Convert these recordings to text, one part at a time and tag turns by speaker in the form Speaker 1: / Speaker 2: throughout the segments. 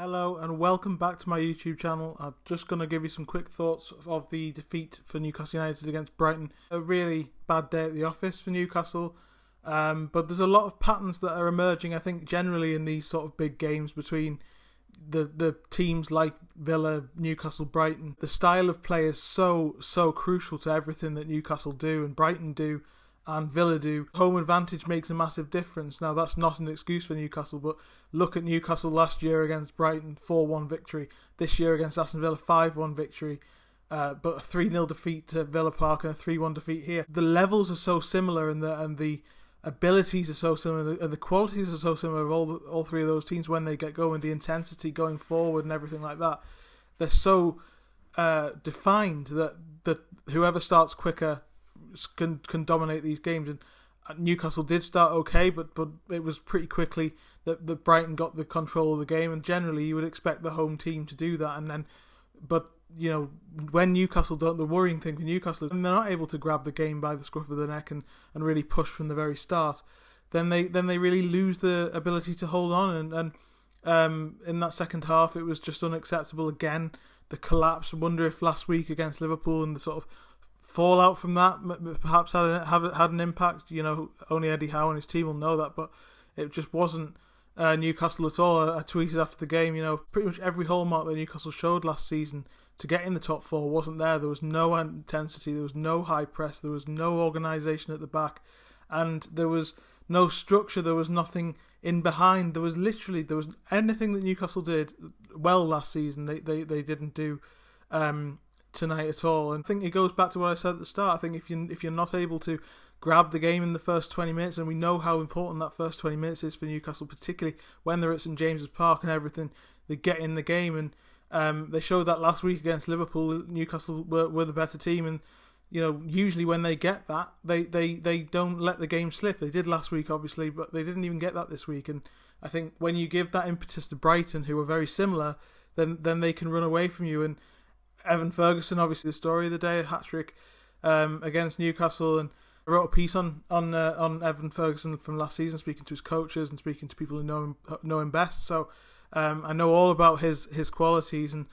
Speaker 1: Hello and welcome back to my YouTube channel. I'm just going to give you some quick thoughts of the defeat for Newcastle United against Brighton. A really bad day at the office for Newcastle, but there's a lot of patterns that are emerging, I think, generally in these sort of big games between the teams like Villa, Newcastle, Brighton. The style of play is so crucial to everything that Newcastle do and Brighton do and Villa do. Home advantage makes a massive difference. Now, that's not an excuse for Newcastle, but look at Newcastle last year against Brighton, 4-1 victory. This year against Aston Villa, 5-1 victory. But a 3-0 defeat to Villa Park and a 3-1 defeat here. The levels are so similar and the abilities are so similar and the qualities are so similar of all three of those teams when they get going, the intensity going forward and everything like that. They're so defined that whoever starts quicker can dominate these games. And Newcastle did start okay, but it was pretty quickly that Brighton got the control of the game, and generally you would expect the home team to do that. But you know, when Newcastle don't, the worrying thing for Newcastle is when they're not able to grab the game by the scruff of the neck and really push from the very start, then they really lose the ability to hold on. And in that second half, it was just unacceptable again. The collapse. I wonder if last week against Liverpool and the sort of fallout from that perhaps had an impact. You know, only Eddie Howe and his team will know that, but it just wasn't Newcastle at all. I tweeted after the game, you know, pretty much every hallmark that Newcastle showed last season to get in the top four wasn't there. There was no intensity, there was no high press, there was no organisation at the back, and there was no structure, there was nothing in behind. There was anything that Newcastle did well last season, they didn't do tonight at all. And I think it goes back to what I said at the start. I think if you're not able to grab the game in the first 20 minutes, and we know how important that first 20 minutes is for Newcastle, particularly when they're at St James's Park and everything, they get in the game. And they showed that last week against Liverpool. Newcastle were the better team, and you know, usually when they get that, they don't let the game slip. They did last week, obviously, but they didn't even get that this week. And I think when you give that impetus to Brighton, who are very similar, then they can run away from you. And Evan Ferguson, obviously the story of the day, a hat-trick against Newcastle, and I wrote a piece on Evan Ferguson from last season, speaking to his coaches and speaking to people who know him best. So I know all about his qualities and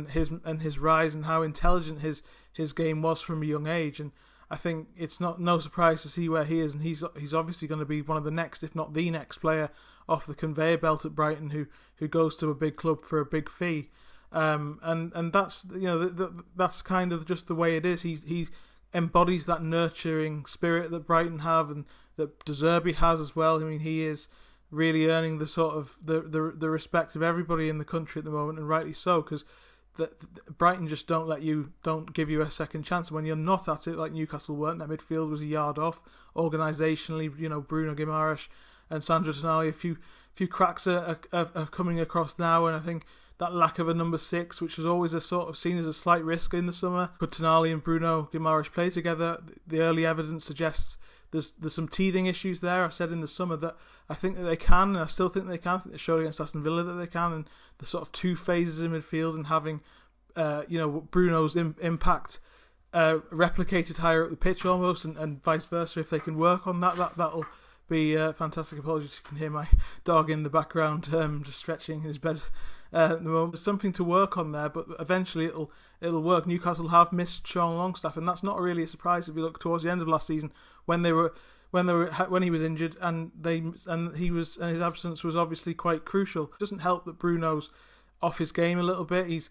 Speaker 1: his rise and how intelligent his game was from a young age. And I think it's no surprise to see where he is, and he's obviously going to be one of the next, if not the next player off the conveyor belt at Brighton who goes to a big club for a big fee. And that's, you know, that's kind of just the way it is. He embodies that nurturing spirit that Brighton have and that De Zerbi has as well. I mean, he is really earning the sort of the respect of everybody in the country at the moment, and rightly so, because Brighton just don't give you a second chance. When you're not at it, like Newcastle weren't, their midfield was a yard off organisationally. You know, Bruno Guimaraes and Sandro Tonali, a few cracks are coming across now, and I think that lack of a number 6, which was always a sort of seen as a slight risk in the summer. Could Tonali and Bruno Guimaraes play together? The early evidence suggests there's some teething issues there. I said in the summer that I think that they can, and I still think they can. I think they showed against Aston Villa that they can, and the sort of two phases in midfield and having Bruno's impact replicated higher up the pitch almost, and vice versa. If they can work on that'll be fantastic. Apologies, you can hear my dog in the background just stretching in his bed at the moment. There's something to work on there, but eventually it'll work. Newcastle have missed Sean Longstaff, and that's not really a surprise if you look towards the end of last season when he was injured, and his absence was obviously quite crucial. It doesn't help that Bruno's off his game a little bit.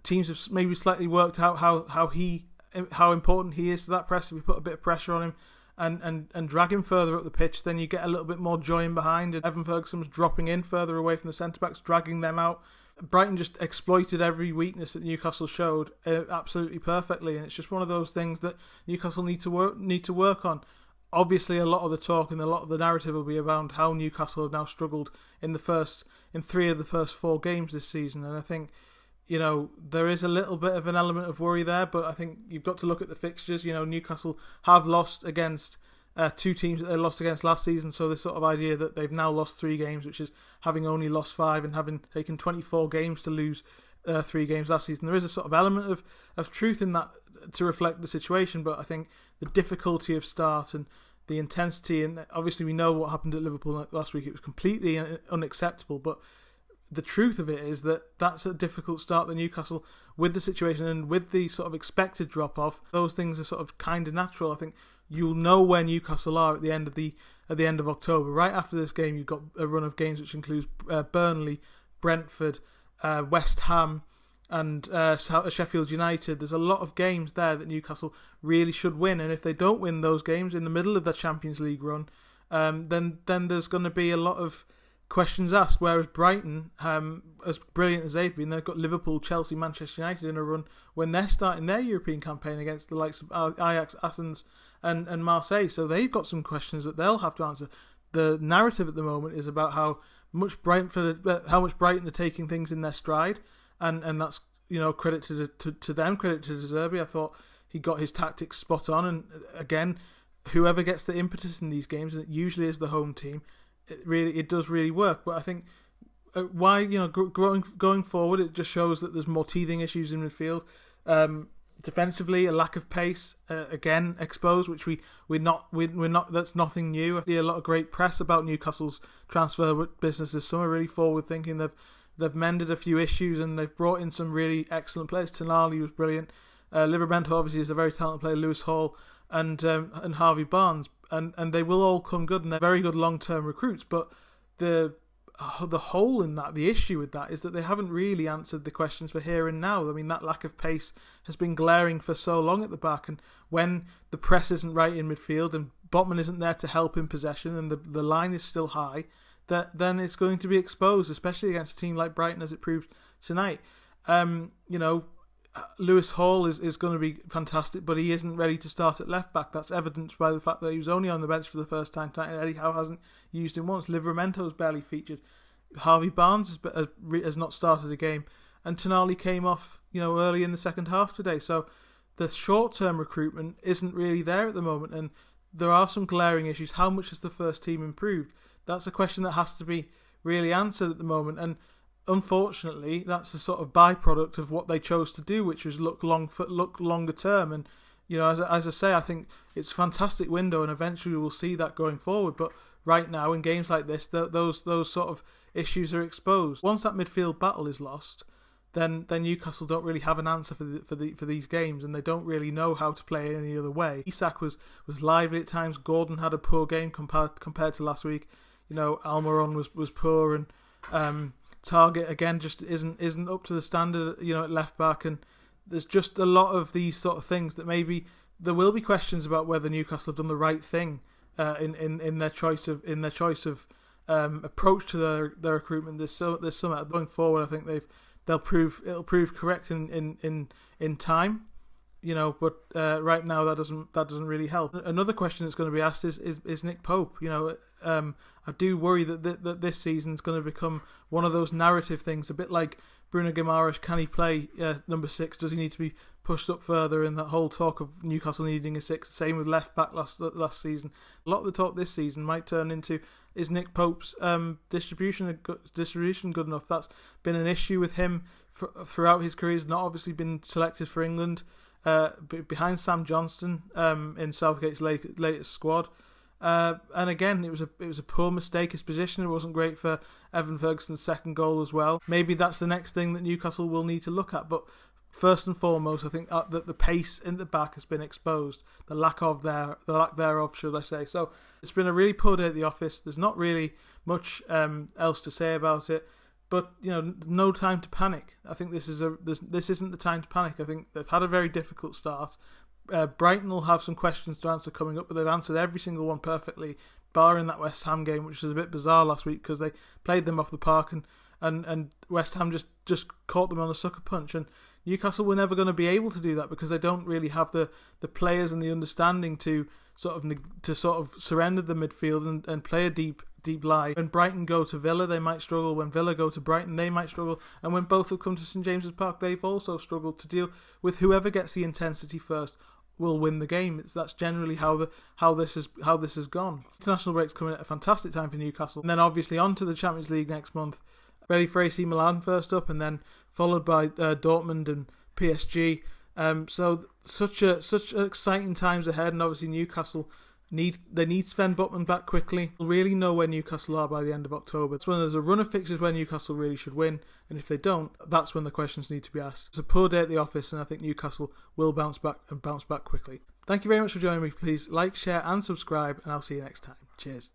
Speaker 1: Teams have maybe slightly worked out how important he is to that press. If we put a bit of pressure on him and drag him further up the pitch, then you get a little bit more joy in behind. And Evan Ferguson was dropping in further away from the centre-backs, dragging them out. Brighton just exploited every weakness that Newcastle showed absolutely perfectly, and it's just one of those things that Newcastle need to work on. Obviously, a lot of the talk and a lot of the narrative will be around how Newcastle have now struggled in 3 of the first 4 games this season, and I think, you know, there is a little bit of an element of worry there, but I think you've got to look at the fixtures. You know, Newcastle have lost against 2 teams that they lost against last season, so this sort of idea that they've now lost 3 games, which is having only lost 5 and having taken 24 games to lose 3 games last season. There is a sort of element of truth in that to reflect the situation, but I think the difficulty of start and the intensity, and obviously we know what happened at Liverpool last week, it was completely unacceptable, but the truth of it is that that's a difficult start that Newcastle, with the situation and with the sort of expected drop-off, those things are sort of kind of natural. I think you'll know where Newcastle are at the end of October. Right after this game, you've got a run of games which includes Burnley, Brentford, West Ham, and Sheffield United. There's a lot of games there that Newcastle really should win, and if they don't win those games in the middle of their Champions League run, then there's going to be a lot of questions asked. Whereas Brighton, as brilliant as they've been, they've got Liverpool, Chelsea, Manchester United in a run when they're starting their European campaign against the likes of Ajax, Athens, and Marseille. So they've got some questions that they'll have to answer. The narrative at the moment is about how much Brighton are taking things in their stride, and that's, you know, credit to them, credit to De Zerbi. I thought he got his tactics spot on, and again, whoever gets the impetus in these games, and it usually is the home team, it does really work. But I think going forward, it just shows that there's more teething issues in midfield. Defensively, a lack of pace again exposed, which we're not. That's nothing new. I see a lot of great press about Newcastle's transfer business this summer. Really forward thinking. They've mended a few issues and they've brought in some really excellent players. Tonali was brilliant. Livramento obviously is a very talented player. Lewis Hall and Harvey Barnes, and they will all come good, and they're very good long-term recruits. But the hole in that, the issue with that, is that they haven't really answered the questions for here and now. I mean, that lack of pace has been glaring for so long at the back, and when the press isn't right in midfield and Botman isn't there to help in possession, and the line is still high, then it's going to be exposed, especially against a team like Brighton, as it proved tonight. Lewis Hall is going to be fantastic, but he isn't ready to start at left back. That's evidenced by the fact that he was only on the bench for the first time tonight, and Eddie Howe hasn't used him once. Livramento's barely featured. Harvey Barnes has not started a game, and Tonali came off, early in the second half today. So the short-term recruitment isn't really there at the moment, and there are some glaring issues. How much has the first team improved? That's a question that has to be really answered at the moment, and unfortunately, that's the sort of byproduct of what they chose to do, which was look longer term. And as I say, I think it's a fantastic window, and eventually we'll see that going forward. But right now, in games like this, those sort of issues are exposed. Once that midfield battle is lost, then Newcastle don't really have an answer for these games, and they don't really know how to play any other way. Isak was lively at times. Gordon had a poor game compared to last week. Almiron was poor, and Target again just isn't up to the standard, at left back, and there's just a lot of these sort of things that maybe there will be questions about whether Newcastle have done the right thing in their choice of approach to their recruitment this summer. Going forward, I think it'll prove correct in time. But right now that doesn't really help. Another question that's going to be asked is Nick Pope. I do worry that this season's going to become one of those narrative things, a bit like Bruno Guimaraes. Can he play number 6? Does he need to be pushed up further? In that whole talk of Newcastle needing a 6, same with left back last season. A lot of the talk this season might turn into, is Nick Pope's distribution good enough? That's been an issue with him throughout his career. He's not obviously been selected for England behind Sam Johnston in Southgate's latest squad. And again, it was a poor mistake. His position, it wasn't great for Evan Ferguson's second goal as well. Maybe that's the next thing that Newcastle will need to look at. But first and foremost, I think that the pace in the back has been exposed. The lack thereof, should I say? So it's been a really poor day at the office. There's not really much else to say about it. But no time to panic. I think this isn't the time to panic. I think they've had a very difficult start. Brighton will have some questions to answer coming up, but they've answered every single one perfectly, barring that West Ham game, which was a bit bizarre last week because they played them off the park, and West Ham just caught them on a sucker punch. And Newcastle were never going to be able to do that because they don't really have the players and the understanding to sort of surrender the midfield and play a deep lie. When Brighton go to Villa, they might struggle. When Villa go to Brighton, they might struggle. And when both have come to St James's Park, they've also struggled to deal with whoever gets the intensity first will win the game. That's generally how this has gone. International break's coming at a fantastic time for Newcastle, and then obviously on to the Champions League next month. Ready for AC Milan first up, and then followed by Dortmund and PSG. So such exciting times ahead, and obviously Newcastle They need Sven Botman back quickly. We'll really know where Newcastle are by the end of October. It's when there's a run of fixtures where Newcastle really should win, and if they don't, that's when the questions need to be asked. It's a poor day at the office, and I think Newcastle will bounce back and bounce back quickly. Thank you very much for joining me. Please like, share and subscribe, and I'll see you next time. Cheers.